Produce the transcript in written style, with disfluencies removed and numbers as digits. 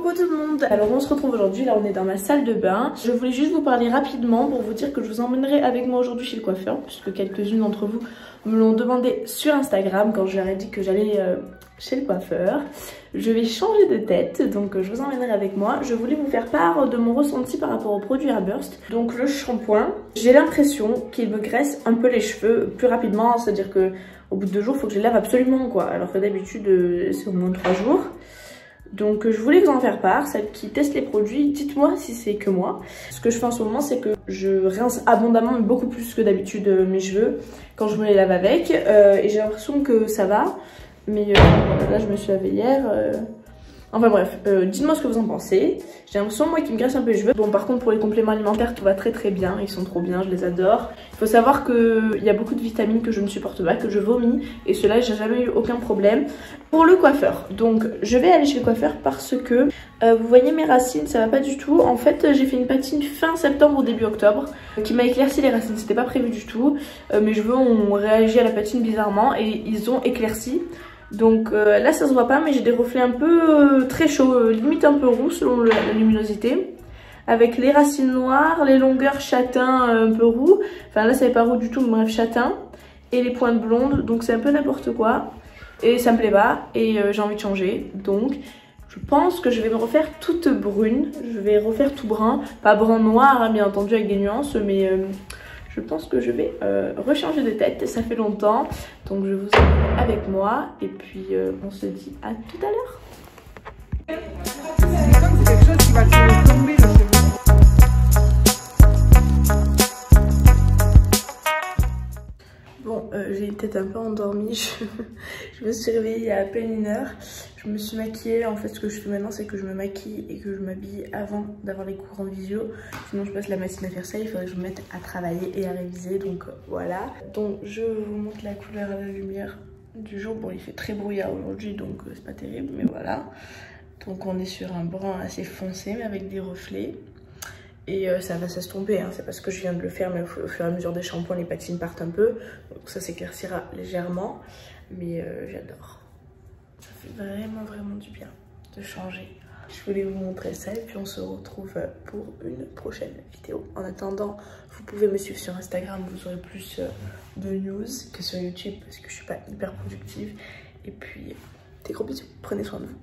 Coucou tout le monde. Alors on se retrouve aujourd'hui, là on est dans ma salle de bain. Je voulais juste vous parler rapidement pour vous dire que je vous emmènerai avec moi aujourd'hui chez le coiffeur, puisque quelques-unes d'entre vous me l'ont demandé sur Instagram quand je leur ai dit que j'allais chez le coiffeur. Je vais changer de tête, donc je vous emmènerai avec moi. Je voulais vous faire part de mon ressenti par rapport au produit Airburst. Donc le shampoing, j'ai l'impression qu'il me graisse un peu les cheveux plus rapidement, c'est-à-dire que au bout de 2 jours, il faut que je les lave absolument quoi, alors que d'habitude c'est au moins 3 jours. Donc je voulais vous en faire part, celles qui testent les produits, dites-moi si c'est que moi. Ce que je fais en ce moment, c'est que je rince abondamment, mais beaucoup plus que d'habitude mes cheveux quand je me les lave avec. Et j'ai l'impression que ça va, mais là je me suis lavée hier. Enfin bref, dites-moi ce que vous en pensez. J'ai l'impression moi qui me graisse un peu les cheveux. Bon par contre pour les compléments alimentaires tout va très bien, ils sont trop bien, je les adore. Il faut savoir qu'il y a beaucoup de vitamines que je ne supporte pas, que je vomis. Et cela j'ai jamais eu aucun problème. Pour le coiffeur, donc je vais aller chez le coiffeur parce que vous voyez mes racines ça va pas du tout. En fait j'ai fait une patine fin septembre ou début octobre qui m'a éclairci les racines, c'était pas prévu du tout. Mes cheveux ont réagi à la patine bizarrement et ils ont éclairci. Donc là ça se voit pas mais j'ai des reflets un peu très chauds, limite un peu roux selon la luminosité. Avec les racines noires, les longueurs châtain un peu roux. Enfin là c'est pas roux du tout mais bref châtain. Et les pointes blondes, donc c'est un peu n'importe quoi. Et ça me plaît pas et j'ai envie de changer. Donc je pense que je vais me refaire toute brune. Je vais refaire tout brun. Pas brun noir hein, bien entendu avec des nuances mais... je pense que je vais rechanger de tête, ça fait longtemps. Donc je vous emmène avec moi et puis on se dit à tout à l'heure. C'est quelque chose qui va te tomber le cheveu. Bon, j'ai une tête un peu endormie, je me suis réveillée il y a à peine 1 heure. Je me suis maquillée, en fait ce que je fais maintenant c'est que je me maquille et que je m'habille avant d'avoir les cours en visio. Sinon je passe la matinée à faire ça, il faudrait que je me mette à travailler et à réviser, donc voilà. Donc je vous montre la couleur à la lumière du jour. Bon il fait très brouillard aujourd'hui donc c'est pas terrible mais voilà. Donc on est sur un brun assez foncé mais avec des reflets. Et ça va s'estomper, hein. C'est parce que je viens de le faire, mais au fur et à mesure des shampoings, les patines partent un peu. Donc ça s'éclaircira légèrement, mais j'adore. Ça fait vraiment du bien de changer. Je voulais vous montrer ça et puis on se retrouve pour une prochaine vidéo. En attendant, vous pouvez me suivre sur Instagram, vous aurez plus de news que sur YouTube parce que je suis pas hyper productive. Et puis, des gros bisous, prenez soin de vous.